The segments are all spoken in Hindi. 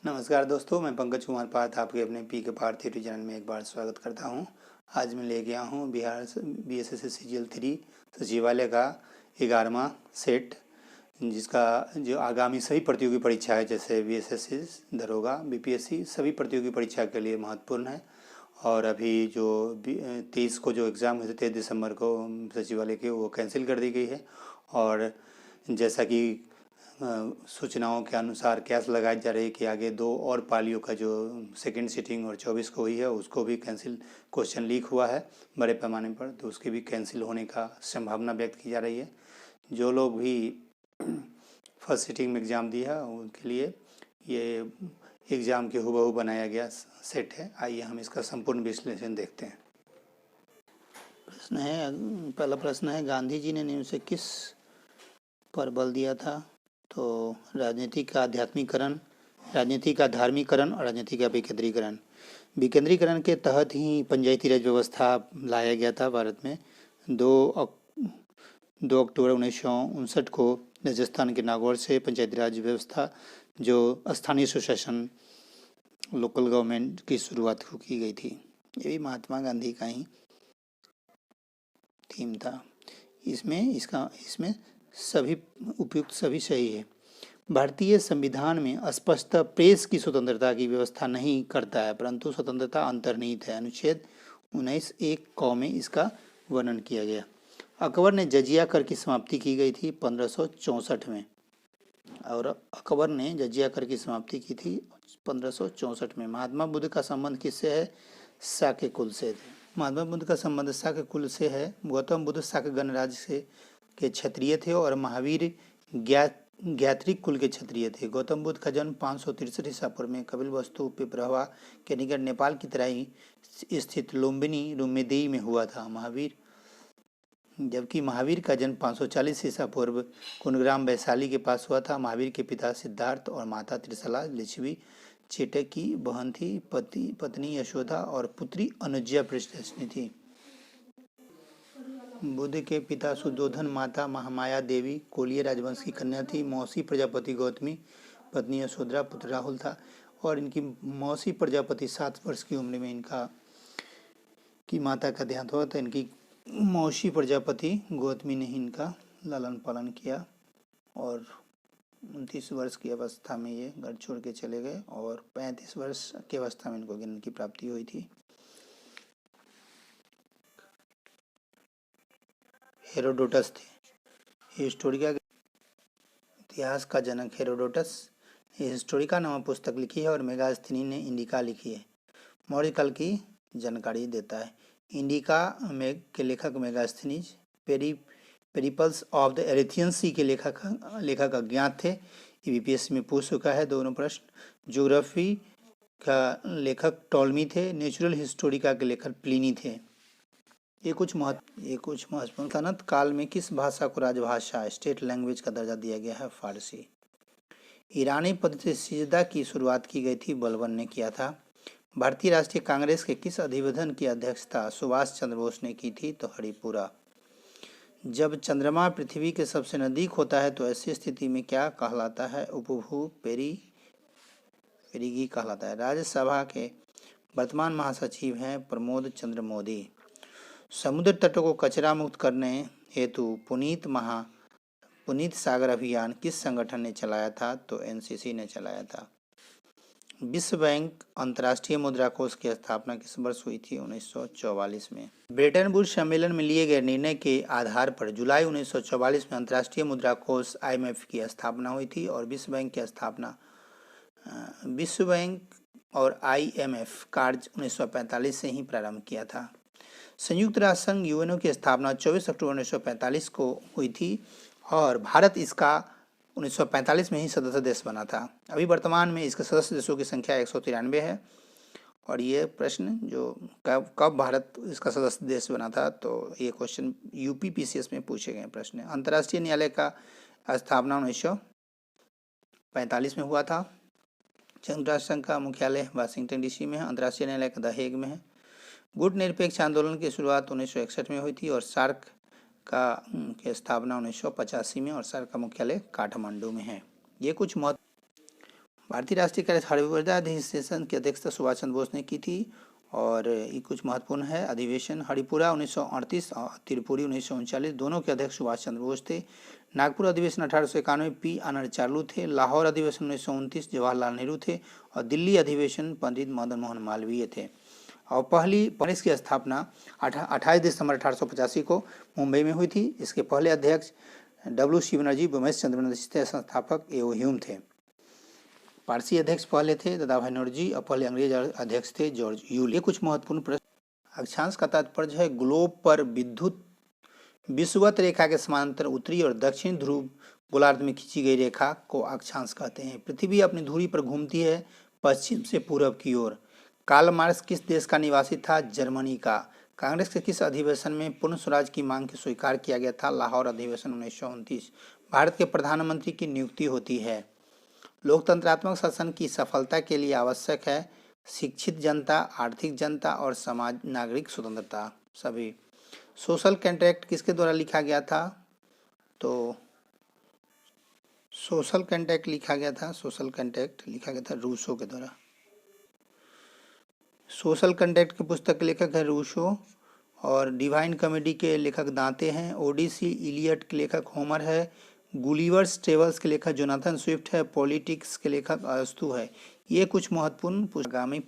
नमस्कार दोस्तों, मैं पंकज कुमार पार्थ आपके अपने पी के पार्थ यूट्यूब चैनल में एक बार स्वागत करता हूं। आज मैं ले गया हूं बिहार BSS CGL 3 सचिवालय का 11वां सेट, जिसका जो आगामी सभी प्रतियोगी परीक्षा है, जैसे BSS, दरोगा, BPSC, सभी प्रतियोगी परीक्षा के लिए महत्वपूर्ण है। और अभी जो 23 को जो एग्ज़ाम हुए थे 23 दिसंबर को सचिवालय के, वो कैंसिल कर दी गई है। और जैसा कि सूचनाओं के अनुसार कैस लगाई जा रही है कि आगे 2 और पालियों का जो सेकंड सीटिंग और 24 को हुई है, उसको भी कैंसिल, क्वेश्चन लीक हुआ है बड़े पैमाने पर, तो उसके भी कैंसिल होने का संभावना व्यक्त की जा रही है। जो लोग भी फर्स्ट सीटिंग में एग्ज़ाम दिया है उनके लिए ये एग्ज़ाम के हुबहू बनाया गया सेट है। आइए हम इसका संपूर्ण विश्लेषण देखते हैं। पहला प्रश्न है, गांधी जी ने निम्न से किस पर बल दिया था? तो राजनीति का आध्यात्मिकरण, राजनीति का धार्मिकरण और राजनीति का विकेंद्रीकरण। विकेंद्रीकरण के तहत ही पंचायती राज व्यवस्था लाया गया था भारत में। 2 अक्टूबर 1959 को राजस्थान के नागौर से पंचायती राज व्यवस्था, जो स्थानीय स्वशासन, लोकल गवर्नमेंट की शुरुआत की गई थी। ये भी महात्मा गांधी का ही थीम था। इसमें सभी उपयुक्त, सभी सही है। भारतीय संविधान में स्पष्टतः प्रेस की स्वतंत्रता की व्यवस्था नहीं करता है, परंतु स्वतंत्रता अंतर्निहित है। अनुच्छेद 19(1) क में इसका वर्णन किया गया। अकबर ने जजिया कर की समाप्ति की गई थी 1564 में, और अकबर ने जजिया कर की समाप्ति की थी 1564 में। महात्मा बुद्ध का संबंध किससे है? शाक्य कुल से थे। महात्मा बुद्ध का संबंध शाक्य कुल से है। गौतम बुद्ध शाक्य गणराज्य से के क्षत्रिय थे और महावीर ज्ञात्रिक कुल के क्षत्रिय थे। गौतम बुद्ध का जन्म 563 ईसा पूर्व में कपिलवस्तु पिपरहवा के निकट नेपाल की तराई स्थित लुम्बिनी रुमेदेई में हुआ था। जबकि महावीर का जन्म 540 ईसा पूर्व कुंडग्राम वैशाली के पास हुआ था। महावीर के पिता सिद्धार्थ और माता त्रिशला लिच्छवी चेटक की बहन थी। पत्नी यशोदा और पुत्री अनुज्या पृष्ठदर्शिनी थी। बुद्ध के पिता सुद्धोधन, माता महामाया देवी कोलिय राजवंश की कन्या थी। मौसी प्रजापति गौतमी, पत्नी यशोधरा, पुत्र राहुल था। और इनकी मौसी प्रजापति 7 वर्ष की उम्र में की माता का देहांत हुआ, तो इनकी मौसी प्रजापति गौतमी ने ही इनका लालन पालन किया और 29 वर्ष की अवस्था में ये घर छोड़ के चले गए और 35 वर्ष की अवस्था में इनको ज्ञान की प्राप्ति हुई थी। हेरोडोटस थे। हिस्टोरिका, इतिहास का जनक हेरोडोटस ने हिस्टोरिका नामक पुस्तक लिखी है और मेगास्थनीज ने इंडिका लिखी है। मौर्य काल की जानकारी देता है। इंडिका के लेखक मेगास्थनीज, पेरिपल्स ऑफ द एरिथियन सी के लेखक अज्ञात थे। BPSC में पूछ चुका है दोनों प्रश्न। ज्योग्राफी का लेखक टॉलमी थे। नेचुरल हिस्टोरिका के लेखक प्लिनी थे। ये कुछ महत्वपूर्ण। सल्तनत काल में किस भाषा को राजभाषा, स्टेट लैंग्वेज का दर्जा दिया गया है? फारसी। ईरानी पद्धति से सिजदा की शुरुआत की गई थी, बलबन ने किया था। भारतीय राष्ट्रीय कांग्रेस के किस अधिवेशन की अध्यक्षता सुभाष चंद्र बोस ने की थी? तो हरिपुरा। जब चंद्रमा पृथ्वी के सबसे नजदीक होता है तो ऐसी स्थिति में क्या कहलाता है? उपभू पेरिगी कहलाता है। राज्यसभा के वर्तमान महासचिव हैं प्रमोद चंद्र मोदी। समुद्र तटों को कचरा मुक्त करने हेतु पुनीत सागर अभियान किस संगठन ने चलाया था? तो NCC ने चलाया था। विश्व बैंक अंतर्राष्ट्रीय मुद्रा कोष की स्थापना किस वर्ष हुई थी? 1944 में। ब्रेटन वुड्स सम्मेलन में लिए गए निर्णय के आधार पर जुलाई 1944 में अंतर्राष्ट्रीय मुद्रा कोष IMF की स्थापना हुई थी और विश्व बैंक की स्थापना विश्व बैंक और IMF कार्य 1945 से ही प्रारंभ किया था। संयुक्त राष्ट्र संघ UNO की स्थापना 24 अक्टूबर 1945 को हुई थी और भारत इसका 1945 में ही सदस्य देश बना था। अभी वर्तमान में इसके सदस्य देशों की संख्या 193 है। और ये प्रश्न जो कब भारत इसका सदस्य देश बना था, तो ये क्वेश्चन UP PCS में पूछे गए प्रश्न। अंतर्राष्ट्रीय न्यायालय का स्थापना 1945 में हुआ था। संयुक्त राष्ट्र संघ का मुख्यालय वाशिंगटन DC में है। अंतर्राष्ट्रीय न्यायालय का द हेग में है। गुट निरपेक्ष आंदोलन की शुरुआत 1961 में हुई थी और सार्क की स्थापना 1985 में और सार्क का मुख्यालय काठमांडू में है। ये कुछ भारतीय राष्ट्रीय कांग्रेस हरिपुरा अधिवेशन की अध्यक्षता सुभाष चंद्र बोस ने की थी और ये कुछ महत्वपूर्ण है। अधिवेशन हरिपुरा 1938 और त्रिपुरी 1939 दोनों के अध्यक्ष सुभाष चंद्र बोस थे। नागपुर अधिवेशन 1891 पी आनंद चार्लू थे। लाहौर अधिवेशन 1929 जवाहरलाल नेहरू थे और दिल्ली अधिवेशन पंडित मदन मोहन मालवीय थे। और पहली कांग्रेस की स्थापना 28 दिसंबर 1885 को मुंबई में हुई थी। इसके पहले अध्यक्ष W.C. बनर्जी उमेश चंद्र बनर्जी संस्थापक एवं ह्यूम थे। पारसी अध्यक्ष पहले थे दादाभाई नौरोजी और पहले अंग्रेज अध्यक्ष थे जॉर्ज यूल। ये कुछ महत्वपूर्ण प्रश्न। अक्षांश का तात्पर्य है ग्लोब पर विद्युत विषुवत रेखा के समानांतर उत्तरी और दक्षिण ध्रुव गोलार्ध में खींची गई रेखा को अक्षांश कहते हैं। पृथ्वी अपनी धुरी पर घूमती है पश्चिम से पूरब की ओर। कार्ल मार्क्स किस देश का निवासी था? जर्मनी का। कांग्रेस के किस अधिवेशन में पूर्ण स्वराज की मांग को स्वीकार किया गया था? लाहौर अधिवेशन 1929। भारत के प्रधानमंत्री की नियुक्ति होती है। लोकतंत्रात्मक शासन की सफलता के लिए आवश्यक है शिक्षित जनता, आर्थिक जनता और समाज नागरिक स्वतंत्रता सभी। सोशल कॉन्ट्रैक्ट किसके द्वारा लिखा गया था? तो सोशल कॉन्ट्रैक्ट लिखा गया था रूसो के द्वारा। सोशल कॉन्ट्रैक्ट की पुस्तक के लेखक है रूसो और डिवाइन कॉमेडी के लेखक दांते हैं। ओडिसी इलियट के लेखक होमर है। गुलिवर्स ट्रेवल्स के लेखक जोनाथन स्विफ्ट है। पॉलिटिक्स के लेखक अरस्तु है। ये कुछ महत्वपूर्ण आगामी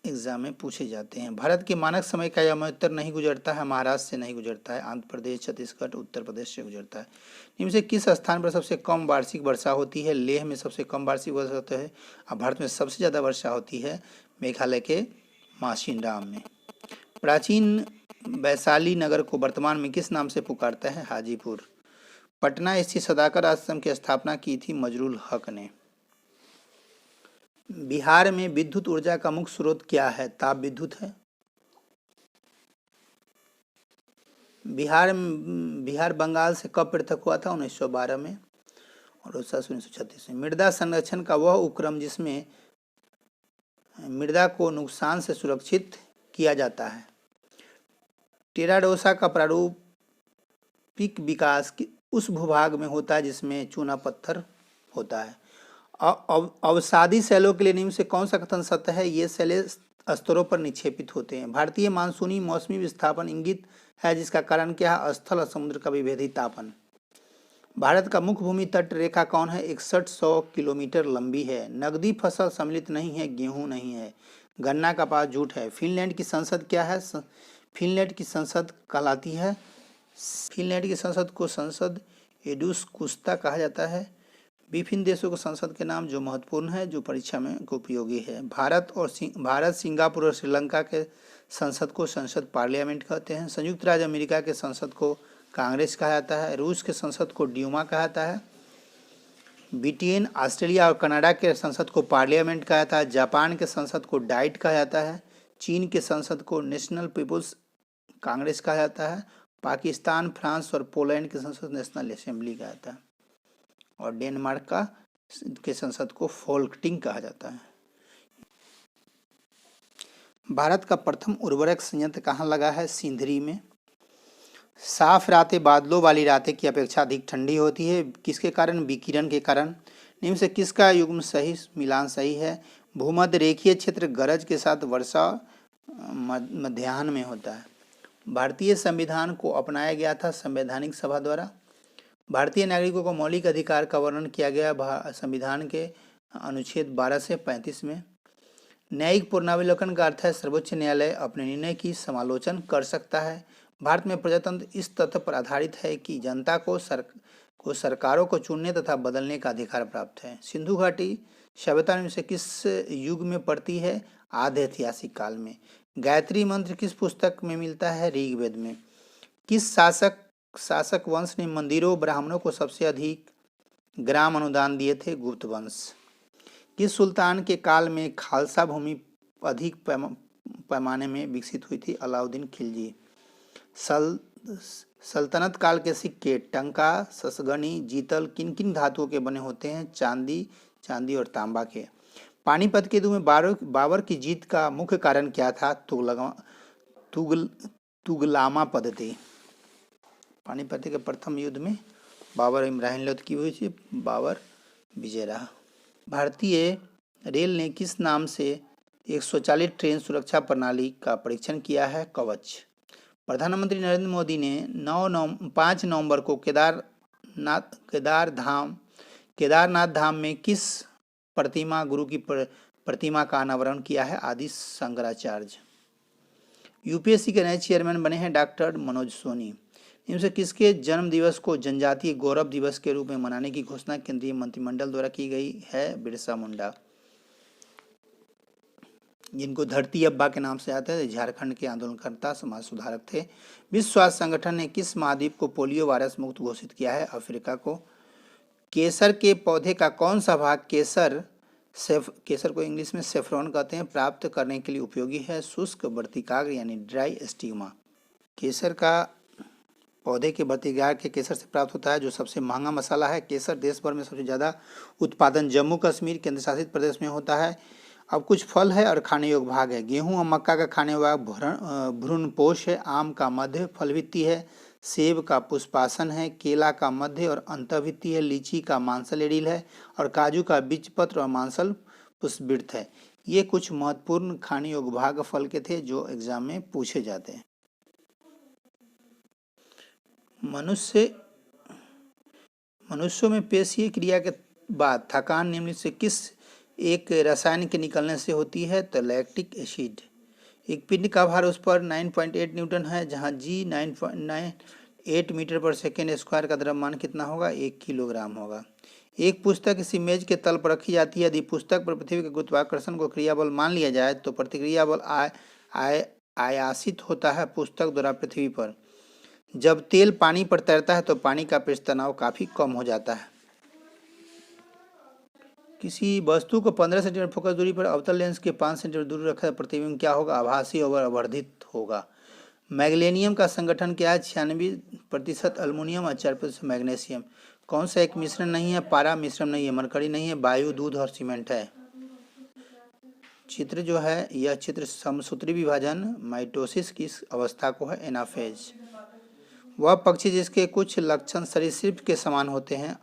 एग्जाम में पूछे जाते हैं। भारत के मानक समय का यह उत्तर नहीं गुजरता है, महाराष्ट्र से नहीं गुजरता है, आंध्र प्रदेश, छत्तीसगढ़, उत्तर प्रदेश से गुजरता है। इनमें से किस स्थान पर सबसे कम वार्षिक वर्षा होती है? लेह में सबसे कम वार्षिक वर्षा होता है। और भारत में सबसे ज़्यादा वर्षा होती है मेघालय के माशिनराम में। प्राचीन वैशाली नगर को वर्तमान में किस नाम से पुकारता है? हाजीपुर। पटना स्थित सदाकर आश्रम की स्थापना की थी मजरुल हक ने। बिहार में विद्युत ऊर्जा का मुख्य स्रोत क्या है? ताप विद्युत है। बिहार बंगाल से कब पृथक हुआ था? 1912 में और उड़ीसा 1936 में। मृदा संरक्षण का वह उपक्रम जिसमें मृदा को नुकसान से सुरक्षित किया जाता है। टेराडोसा का प्रारूपिक विकास उस भूभाग में होता है जिसमें चूना पत्थर होता है। अवसादी शैलों के लिए निम्न से कौन सा कथन सत्य है? ये शैलें स्तरों पर निक्षेपित होते हैं। भारतीय मानसूनी मौसमी विस्थापन इंगित है जिसका कारण क्या है? स्थल और समुद्र का विभेदी तापन। भारत का मुख्य भूमि तट रेखा कौन है? 6100 किलोमीटर लंबी है। नकदी फसल सम्मिलित नहीं है, गेहूं नहीं है। गन्ना कपास जूट है। फिनलैंड की संसद क्या है? फिनलैंड की संसद कहलाती है, फिनलैंड की संसद को संसद एडुस्कुस्ता कहा जाता है। विभिन्न देशों के संसद के नाम जो महत्वपूर्ण है, जो परीक्षा में उपयोगी है। भारत, सिंगापुर और श्रीलंका के संसद को संसद पार्लियामेंट कहते हैं। संयुक्त राज्य अमेरिका के संसद को कांग्रेस कहा जाता है। रूस के संसद को ड्यूमा कहा जाता है। ब्रिटेन, ऑस्ट्रेलिया और कनाडा के संसद को पार्लियामेंट कहा जाता है। जापान के संसद को डाइट कहा जाता है। चीन के संसद को नेशनल पीपुल्स कांग्रेस कहा जाता है। पाकिस्तान, फ्रांस और पोलैंड के संसद नेशनल असेंबली कहा जाता है। और डेनमार्क के संसद को फोल्कटिंग कहा जाता है। भारत का प्रथम उर्वरक संयंत्र कहाँ लगा है? सिंधरी में। साफ रातें बादलों वाली रातें की अपेक्षा अधिक ठंडी होती है, किसके कारण? विकिरण के कारण। निम्न से किसका युग्म सही मिलान सही है? भूमध्य रेखीय क्षेत्र गरज के साथ वर्षा मध्याह्न में होता है। भारतीय संविधान को अपनाया गया था संवैधानिक सभा द्वारा। भारतीय नागरिकों को मौलिक अधिकार का वर्णन किया गया संविधान के अनुच्छेद 12 से 35 में। न्यायिक पुनरावलोकन का अर्थ है सर्वोच्च न्यायालय अपने निर्णय की समालोचना कर सकता है। भारत में प्रजातंत्र इस तथ्य पर आधारित है कि जनता को सरकारों को चुनने तथा बदलने का अधिकार प्राप्त है। सिंधु घाटी सभ्यता में से किस युग में पड़ती है? आधे ऐतिहासिक काल में। गायत्री मंत्र किस पुस्तक में मिलता है? ऋग्वेद में। किस शासक वंश ने मंदिरों ब्राह्मणों को सबसे अधिक ग्राम अनुदान दिए थे? गुप्त वंश। किस सुल्तान के काल में खालसा भूमि अधिक पैमाने में विकसित हुई थी? अलाउद्दीन खिलजी। सल्तनत काल के सिक्के टंका, ससगनी, जीतल किन किन धातुओं के बने होते हैं? चांदी और तांबा के। पानीपत के युद्ध में बाबर की जीत का मुख्य कारण क्या था? तुगलामा पद्धति। पानीपत के प्रथम युद्ध में बाबर इब्राहिम लोधी की हुई थी, बाबर विजय रहा। भारतीय रेल ने किस नाम से एक स्वचालित ट्रेन सुरक्षा प्रणाली का परीक्षण किया है? कवच। प्रधानमंत्री नरेंद्र मोदी ने 5 नवंबर को केदारनाथ धाम में किस गुरु की प्रतिमा का अनावरण किया है? आदि शंकराचार्य। यूपीएससी के नए चेयरमैन बने हैं डॉक्टर मनोज सोनी। इनमें से किसके जन्म दिवस को जनजातीय गौरव दिवस के रूप में मनाने की घोषणा केंद्रीय मंत्रिमंडल द्वारा की गई है? बिरसा मुंडा। जिनको धरती अब्बा के नाम से आते थे, झारखंड के आंदोलनकर्ता समाज सुधारक थे। विश्व स्वास्थ्य संगठन ने किस महाद्वीप को पोलियो वायरस मुक्त घोषित किया है? अफ्रीका को। केसर के पौधे का कौन सा भाग केसर को इंग्लिश में सेफ्रॉन कहते हैं, प्राप्त करने के लिए उपयोगी है? शुष्क वर्तिकाग्र यानी ड्राई स्टिग्मा। केसर का पौधे के वर्तिकाग्र के केसर से प्राप्त होता है, जो सबसे महंगा मसाला है। केसर देश भर में सबसे ज़्यादा उत्पादन जम्मू कश्मीर केंद्र शासित प्रदेश में होता है। अब कुछ फल है और खाने योग्य भाग है। गेहूं और मक्का का खाने योग्य भाग भ्रूणपोष है। आम का मध्य फलभित्ति है। सेब का पुष्पासन है। केला का मध्य और अंतःभित्ति है। लीची का मांसल एडिल है और काजू का बीजपत्र और मांसल पुष्पवृत्त है। ये कुछ महत्वपूर्ण खाने योग्य भाग फल के थे जो एग्जाम में पूछे जाते हैं। मनुष्यों में पेशीय क्रिया के बाद थकान निम्नलिखित से किस एक रसायन के निकलने से होती है? तो लैक्टिक एसिड। एक पिंड का भार उस पर 9.8 न्यूटन है, जहां जी 9.98 मीटर पर सेकेंड स्क्वायर का द्रव्यमान कितना होगा? 1 किलोग्राम होगा। एक पुस्तक इसी मेज के तल पर रखी जाती है। यदि पुस्तक पर पृथ्वी के गुरुत्वाकर्षण को क्रियाबल मान लिया जाए तो प्रतिक्रिया बल आयासित होता है पुस्तक द्वारा पृथ्वी पर। जब तेल पानी पर तैरता है तो पानी का पृष्ठ तनाव काफी कम हो जाता है। किसी वस्तु को 15 सेंटीमीटर फोकस दूरी पर अवतल लेंस के 5 सेंटीमीटर दूरी रखा प्रतिबिंब क्या होगा? आभासी और आवर्धित होगा। मैग्नीशियम का संगठन क्या है? 96% एल्युमिनियम और 4% मैग्नीशियम। कौन सा एक मिश्रण नहीं है? पारा मिश्रण नहीं है, मरकरी नहीं है, वायु, दूध और सीमेंट है। चित्र जो है यह चित्र समसूत्री विभाजन माइटोसिस की अवस्था को है, एनाफेज। वह पक्षी जिसके कुछ लक्षण सरीसृप के समान होते हैं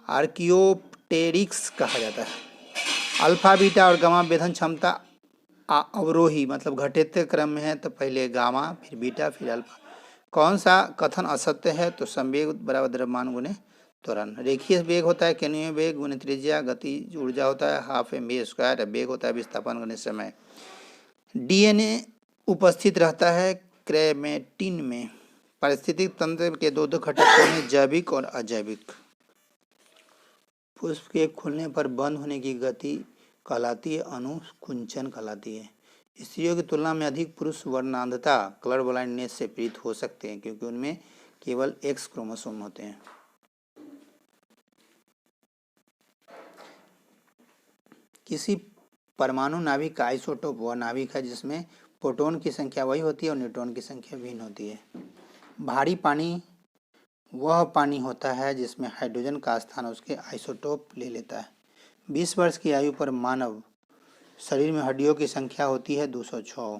आर्कियोप्टेरिक्स कहा जाता है। अल्फा बीटा और गामा वेधन क्षमता अवरोही मतलब घटते क्रम में है, तो पहले गामा फिर बीटा फिर अल्फा। कौन सा कथन असत्य है? तो संवेग बराबर द्रव्यमान गुने त्वरण। रेखीय वेग होता है केंद्रीय वेग गुने त्रिज्या। गति ऊर्जा होता है हाफ एम वी स्क्वायर। वेग होता है विस्थापन गुने समय। डीएनए उपस्थित रहता है क्रोमेटिन में। पारिस्थितिक तंत्र के दो घटक हैं, जैविक और अजैविक। पुष्प के खुलने पर बंद होने की गति कहलाती है अनुकुंचन कहलाती है। स्त्रियों की तुलना में अधिक पुरुष वर्णांधता कलर ब्लाइंडनेस से पीड़ित हो सकते हैं क्योंकि उनमें केवल एक्स क्रोमोसोम होते हैं। किसी परमाणु नाभिक का आइसोटोप वह नाभिक है जिसमें प्रोटॉन की संख्या वही होती है और न्यूट्रॉन की संख्या भिन्न होती है। भारी पानी वह पानी होता है जिसमें हाइड्रोजन का स्थान उसके आइसोटोप ले लेता है। 20 वर्ष की आयु पर मानव शरीर में हड्डियों की संख्या होती है 206।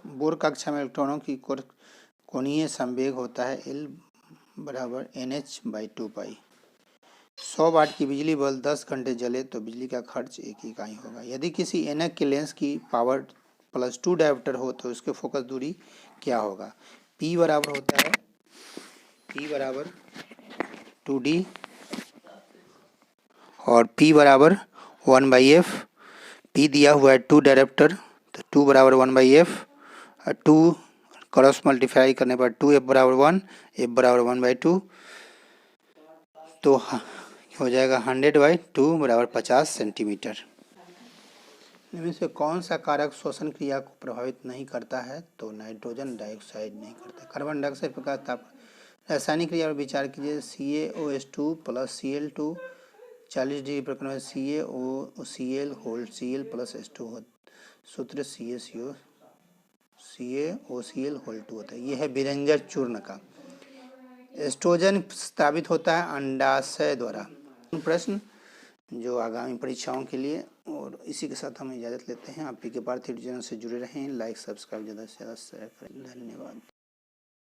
बोर कक्षा में इलेक्ट्रॉनों की कोणीय संवेग होता है L बराबर NH/2 पाई। 100 वाट की बिजली बल्ब 10 घंटे जले तो बिजली का खर्च 1 इकाई होगा। यदि किसी ऐनक के लेंस की पावर +2 डायोप्टर हो तो उसके फोकस दूरी क्या होगा? P बराबर होता है P बराबर 2D और P बराबर 1/f। P दिया हुआ है 2 डायोप्टर तो 2 बराबर 1/f और 2 क्रॉस मल्टीप्लाई करने पर 2f बराबर 1 f बराबर 1/2 तो हो जाएगा 100/2 बराबर 50 सेंटीमीटर। इनमें से कौन सा कारक श्वसन क्रिया को प्रभावित नहीं करता है? तो नाइट्रोजन डाइऑक्साइड नहीं करता। कार्बन डाइऑक्साइड प्रकाश ताप रासायनिक क्रिया पर विचार कीजिए। CaOH2 + Cl2 40 डिग्री प्रकरण में CaOCl प्लस H2 सूत्र CaOCl होता है। यह है बिरंजक चूर्ण का। एस्ट्रोजन स्थापित होता है अंडाशय द्वारा। प्रश्न जो आगामी परीक्षाओं के लिए, और इसी के साथ हम इजाज़त लेते हैं। आप पीके पार्थिव चैनल से जुड़े रहें, लाइक सब्सक्राइब ज़्यादा से ज़्यादा शेयर करें। धन्यवाद।